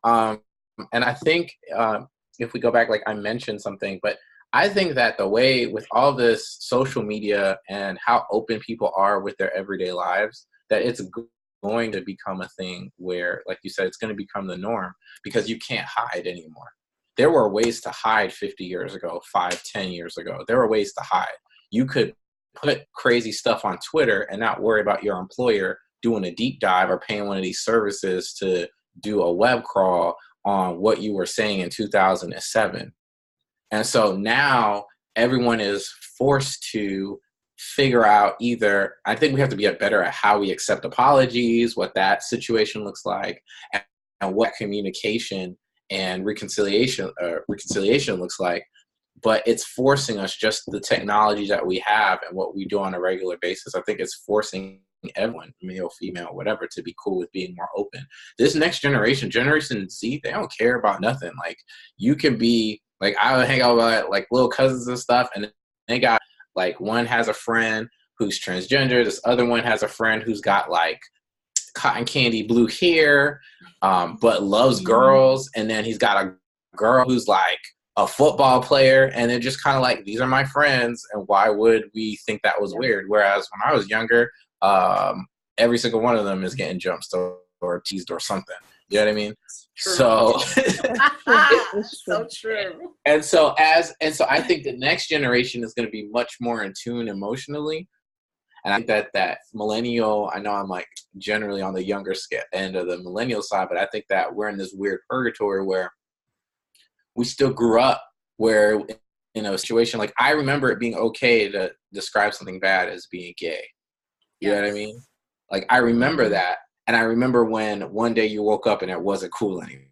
And I think if we go back, like I mentioned something, but I think that the way with all this social media and how open people are with their everyday lives, that it's going to become a thing where, like you said, it's going to become the norm because you can't hide anymore. There were ways to hide 50 years ago, 10 years ago. There were ways to hide. You could put crazy stuff on Twitter and not worry about your employer doing a deep dive or paying one of these services to do a web crawl on what you were saying in 2007. And so now everyone is forced to figure out either, I think we have to be better at how we accept apologies, what that situation looks like, and what communication and reconciliation looks like. But it's forcing us, just the technology that we have and what we do on a regular basis, I think it's forcing everyone, male, female, whatever, to be cool with being more open. This next generation, Generation Z, they don't care about nothing. Like, you can be, like, I would hang out with like little cousins and stuff, and they got, like, one has a friend who's transgender, this other one has a friend who's got like cotton candy blue hair, but loves girls, and then he's got a girl who's like a football player, and they're just kind of like, these are my friends, and why would we think that was weird? Whereas when I was younger, every single one of them is getting jumped or teased or something. You know what I mean? True. So so true. And so I think the next generation is going to be much more in tune emotionally. And I think that millennial, I know I'm like generally on the younger end of the millennial side, but I think that we're in this weird purgatory where we still grew up where in a situation, like, I remember it being okay to describe something bad as being gay. You know what I mean? Like, I remember that. And I remember when one day you woke up and it wasn't cool anymore.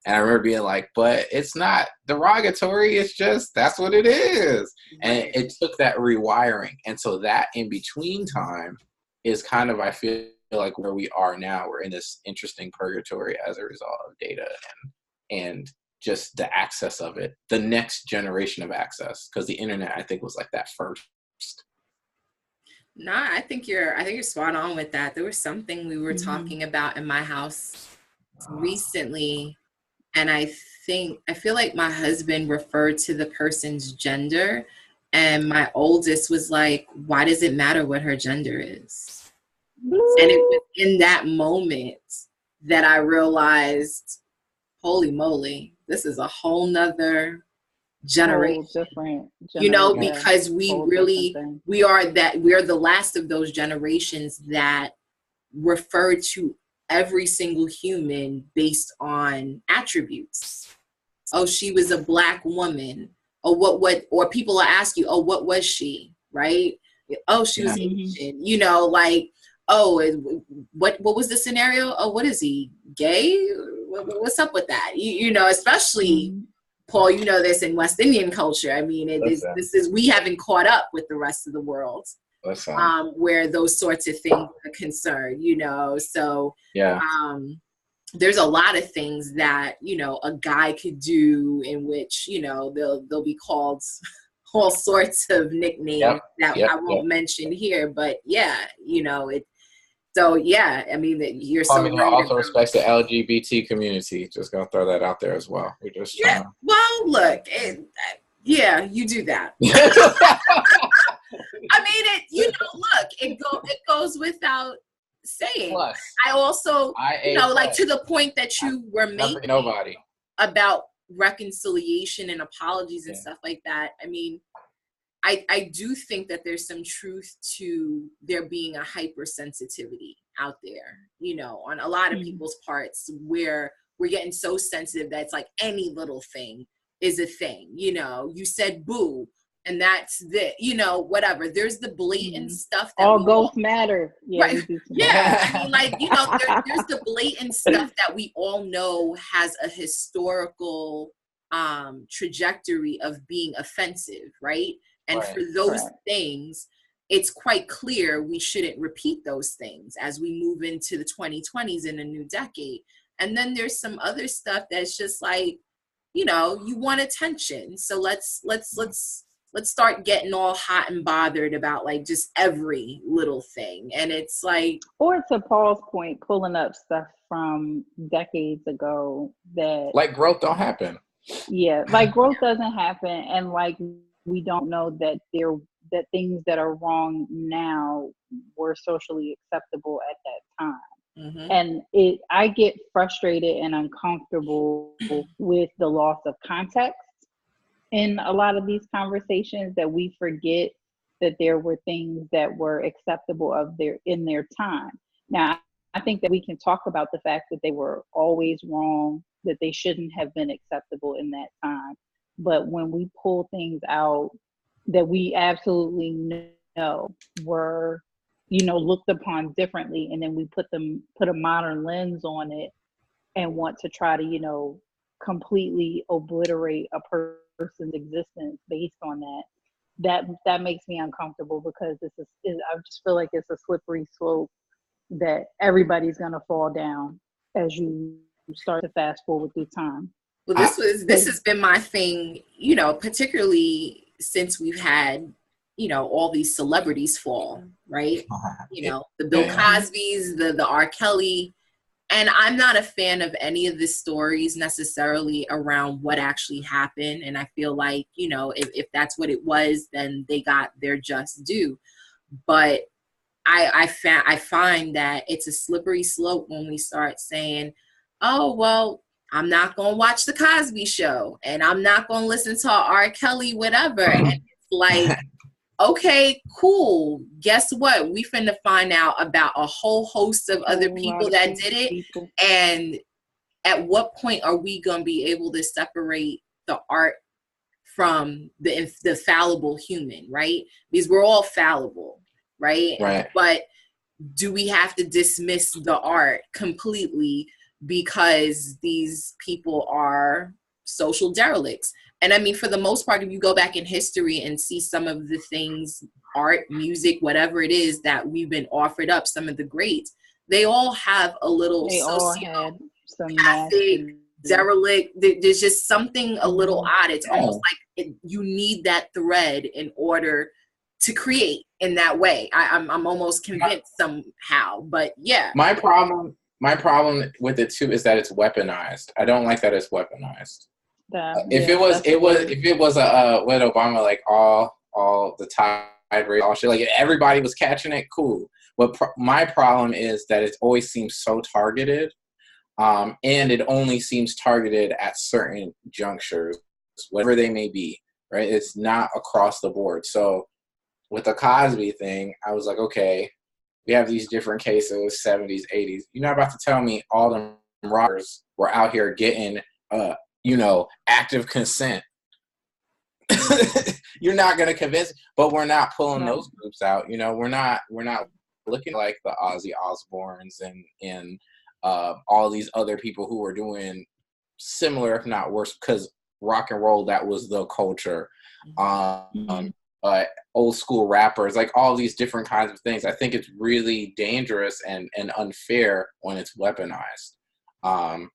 And I remember being like, but it's not derogatory. It's just, that's what it is. And it took that rewiring. And so that in between time is kind of, I feel like, where we are now. We're in this interesting purgatory as a result of data and just the access of it, the next generation of access. Because the internet, I think, was like that first. No, I think you're spot on with that. There was something we were talking about in my house recently, and I feel like my husband referred to the person's gender, and my oldest was like, why does it matter what her gender is? And it was in that moment that I realized, holy moly, this is a whole nother generation. Different you know, because we are the last of those generations that refer to every single human based on attributes. Oh, she was a Black woman. Oh, what or people will ask you, oh, what was she? Right? Oh, she was Asian. You know, like, oh, what was the scenario? Oh, what is he, gay? What's up with that? You know, especially Paul, you know this in West Indian culture. I mean, we haven't caught up with the rest of the world, where those sorts of things are concerned, you know. So there's a lot of things that, you know, a guy could do in which, you know, they'll be called all sorts of nicknames that I won't mention here, but you know, so I mean, that you're so right. Also respects the LGBT community. Just gonna throw that out there as well. We're just trying to... Well, look, you do that. I mean, it goes without saying. Plus, I also, like, to the point that you were making about reconciliation and apologies and stuff like that. I mean, I do think that there's some truth to there being a hypersensitivity out there, you know, on a lot of people's parts, where we're getting so sensitive that it's like any little thing is a thing. You know, you said boo, and that's you know, whatever. There's the blatant stuff that all ghosts matter. Right. I mean, like, you know, there's the blatant stuff that we all know has a historical trajectory of being offensive, right? And for those things, it's quite clear we shouldn't repeat those things as we move into the 2020s in a new decade. And then there's some other stuff that's just like, you know, you want attention, so let's let's start getting all hot and bothered about like just every little thing. And it's like, or to Paul's point, pulling up stuff from decades ago that like growth don't happen. Yeah, like growth doesn't happen, and like we don't know that that things that are wrong now were socially acceptable at that time. mm-hmm. And I get frustrated and uncomfortable with the loss of context in a lot of these conversations, that we forget that there were things that were acceptable in their time. Now, I think that we can talk about the fact that they were always wrong, that they shouldn't have been acceptable in that time. But when we pull things out that we absolutely know were, looked upon differently, and then we put a modern lens on it and want to try to, completely obliterate a person's existence based on that makes me uncomfortable, because I just feel like it's a slippery slope that everybody's going to fall down as you start to fast forward through time. Well, this has been my thing, particularly since we've had, all these celebrities fall, right? The Bill Cosby's, the R. Kelly. And I'm not a fan of any of the stories necessarily around what actually happened. And I feel like, if that's what it was, then they got their just due. But I find that it's a slippery slope when we start saying, oh, well, I'm not going to watch the Cosby Show and I'm not going to listen to R. Kelly, whatever. And it's like, okay, cool. Guess what? We finna find out about a whole host of other people that did it. And at what point are we going to be able to separate the art from the fallible human, right? Because we're all fallible, right? Right. But do we have to dismiss the art completely because these people are social derelicts? And I mean, for the most part, if you go back in history and see some of the things, art, music, whatever it is that we've been offered up, some of the greats, they all have a little sociopathic, derelict. There's just something a little odd. It's almost like you need that thread in order to create in that way. I'm almost convinced somehow, but yeah. My problem with it too is that it's weaponized. I don't like that it's weaponized. If it was what Obama, like all the tide rate, all shit, like everybody was catching it, cool. But my problem is that it always seems so targeted, and it only seems targeted at certain junctures, whatever they may be, right? It's not across the board. So with the Cosby thing, I was like, okay, we have these different cases, 70s, 80s. You're not about to tell me all them rockers were out here getting active consent. You're not going to convince, but we're not pulling those groups out. We're not looking like the Ozzy Osbournes and all these other people who were doing similar, if not worse, because rock and roll, that was the culture. Old school rappers, like all these different kinds of things. I think it's really dangerous and unfair when it's weaponized. And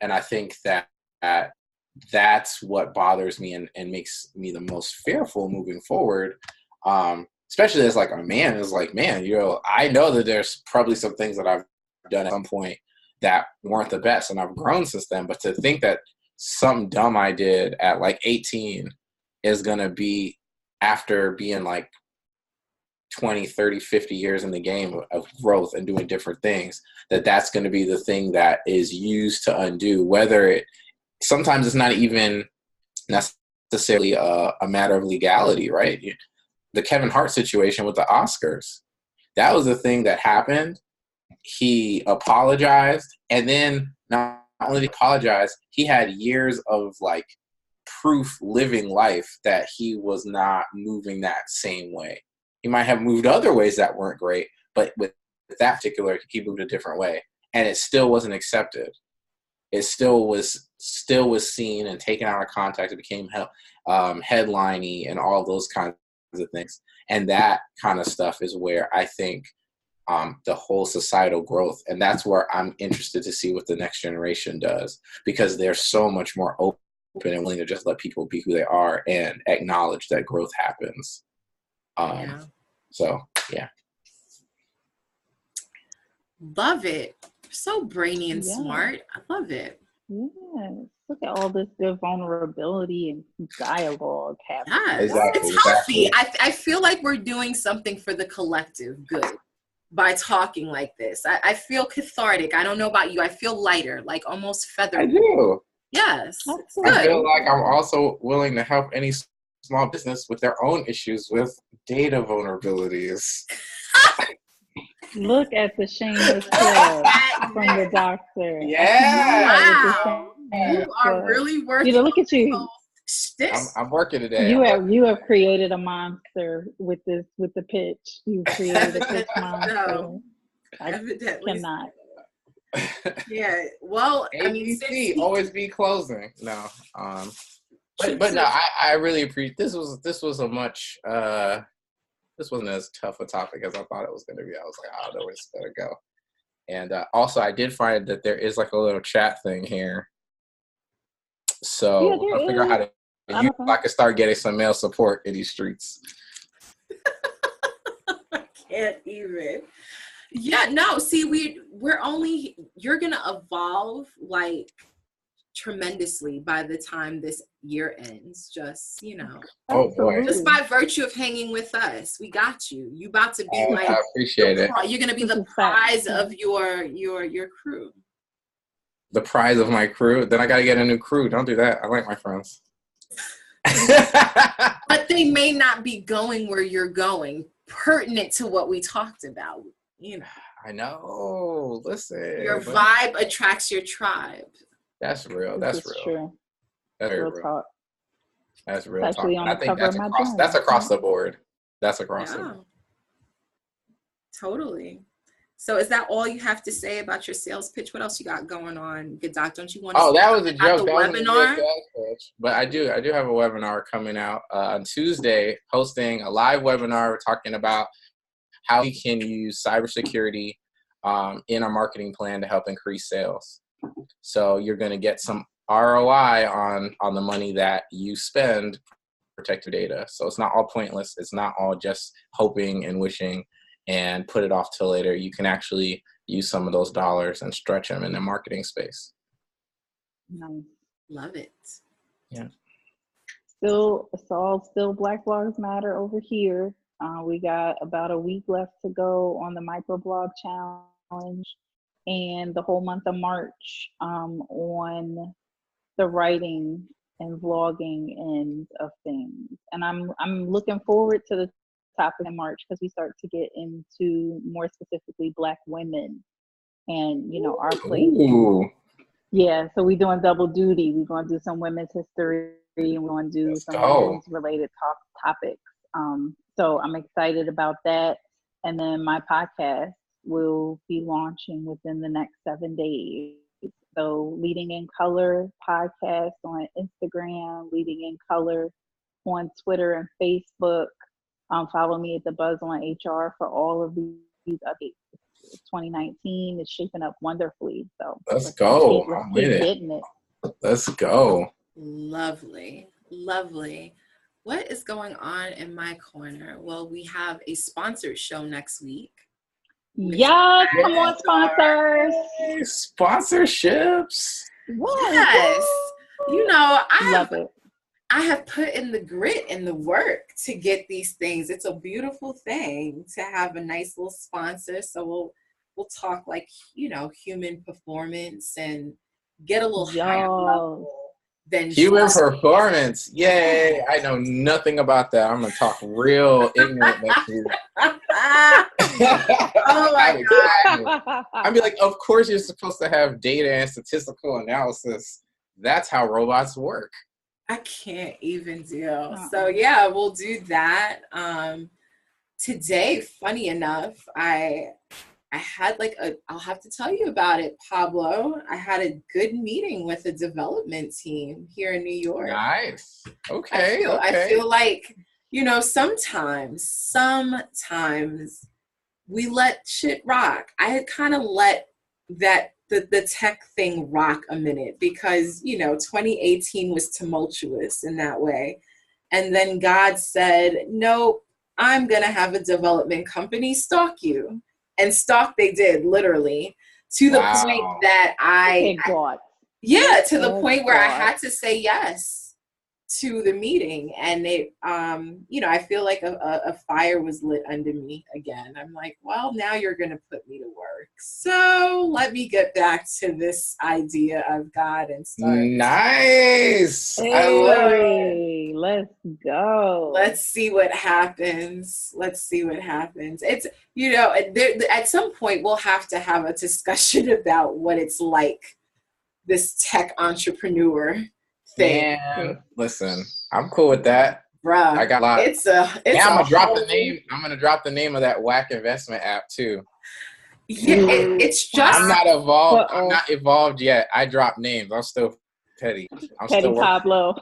I think that that's what bothers me and makes me the most fearful moving forward. Especially as like a man, is like, man, I know that there's probably some things that I've done at some point that weren't the best, and I've grown since then. But to think that something dumb I did at like 18 is gonna be, after being like 20, 30, 50 years in the game of growth and doing different things, that's going to be the thing that is used to undo, whether sometimes it's not even necessarily a matter of legality, right? The Kevin Hart situation with the Oscars, that was the thing that happened. He apologized, and then not only did he apologize, he had years of like proof living life that he was not moving that same way. He might have moved other ways that weren't great, but with that particular, he moved a different way, and it still wasn't accepted. It still was seen and taken out of context. It became headliney and all those kinds of things. And that kind of stuff is where I think the whole societal growth, and that's where I'm interested to see what the next generation does, because they're so much more open and willing to just let people be who they are and acknowledge that growth happens. So, yeah. Love it. So brainy and smart. I love it. Yes. Look at all this good vulnerability and dialogue happening. Yes. Exactly, It's healthy. I feel like we're doing something for the collective good by talking like this. I feel cathartic. I don't know about you. I feel lighter, like almost feathered. I do. Yes. It's I feel like I'm also willing to help any small business with their own issues with data vulnerabilities. Look at the shameless plug from the doctor. Yeah. Wow. You are really working. Look at you. I'm working today. You have created a monster with the pitch. You created a pitch monster. No, I cannot. Yeah. Well, ABC, always be closing. No. But no, I really appreciate this was a much this wasn't as tough a topic as I thought it was going to be. I was like, I don't know where it's going to go. And also, I did find that there is like a little chat thing here. So I'll figure out how to use it. I can start getting some male support in these streets. I can't even. Yeah, no, see, you're going to evolve like tremendously by the time this year ends. Just, oh boy, just by virtue of hanging with us, we got you. You about to be like, I appreciate it. You're going to be the prize of your crew. The prize of my crew? Then I got to get a new crew. Don't do that. I like my friends. But they may not be going where you're going, pertinent to what we talked about. I know. Listen, your vibe attracts your tribe. That's real. That's real. True. That's real talk. That's real talk. I think that's across the board. That's across the board. Totally. So is that all you have to say about your sales pitch? What else you got going on, Good Doc? Don't you want to? Oh, that was a joke. The webinar. But I do have a webinar coming out on Tuesday, hosting a live webinar. We're talking about how we can use cybersecurity in our marketing plan to help increase sales. So you're going to get some ROI on the money that you spend to protect your data. So it's not all pointless. It's not all just hoping and wishing and put it off till later. You can actually use some of those dollars and stretch them in the marketing space. Nice. Love it. Yeah. Still Black Blogs Matter over here. We got about a week left to go on the microblog challenge and the whole month of March on the writing and vlogging end of things. And I'm looking forward to the topic in March because we start to get into more specifically Black women and our place. Ooh. Yeah, so we're doing double duty. We're going to do some women's history and we're going to do some women's related topics. So I'm excited about that. And then my podcast will be launching within the next 7 days. So Leading in Color podcast on Instagram, Leading in Color on Twitter and Facebook. Follow me at the Buzz on HR for all of these updates. 2019 is shaping up wonderfully. So let's go. I'm with it. Let's go. Lovely. Lovely. What is going on in my corner? Well, we have a sponsored show next week. Yes, come on, sponsors. Sponsorships. What? Yes. I have put in the grit and the work to get these things. It's a beautiful thing to have a nice little sponsor. So we'll talk like, human performance and get a little higher level than human performance. Yay. I know nothing about that. I'm going to talk real ignorant next week. Oh my God. I'd be like, of course you're supposed to have data and statistical analysis. That's how robots work. I can't even deal. So yeah, we'll do that. Today, funny enough, I had I'll have to tell you about it, Pablo. I had a good meeting with a development team here in New York. Nice. Okay. I feel like, sometimes we let shit rock. I had kind of let that the tech thing rock a minute, because, 2018 was tumultuous in that way. And then God said, nope, I'm going to have a development company stalk you. And stalk they did, literally, to the point that to the point where I had to say yes to the meeting. And it, I feel like a fire was lit under me again. I'm like, well, now you're going to put me to work. So let me get back to this idea of God and start. Nice. Hey, I love it. Let's go. Let's see what happens. It's, at some point we'll have to have a discussion about what it's like, this tech entrepreneur thing. Man, listen, I'm cool with that. Bruh, I got a lot. I'm gonna drop the name. I'm gonna drop the name of that whack investment app too. Yeah, it's just. I'm not evolved. I'm not evolved yet. I drop names. I'm still petty. Petty Pablo.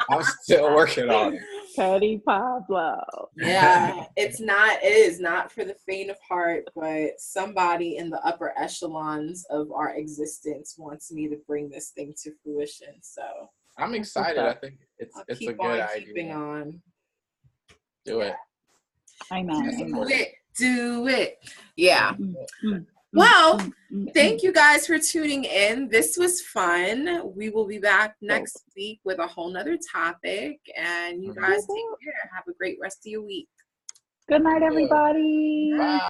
I'm still working on it. Petty Pablo. Yeah, it is not for the faint of heart, but somebody in the upper echelons of our existence wants me to bring this thing to fruition. So I'm excited. I think it's a good idea. Keeping on. Do it. Do it. Yeah. Well, thank you guys for tuning in. This was fun. We will be back next week with a whole nother topic. And you guys take care. Have a great rest of your week. Good night, everybody. Bye.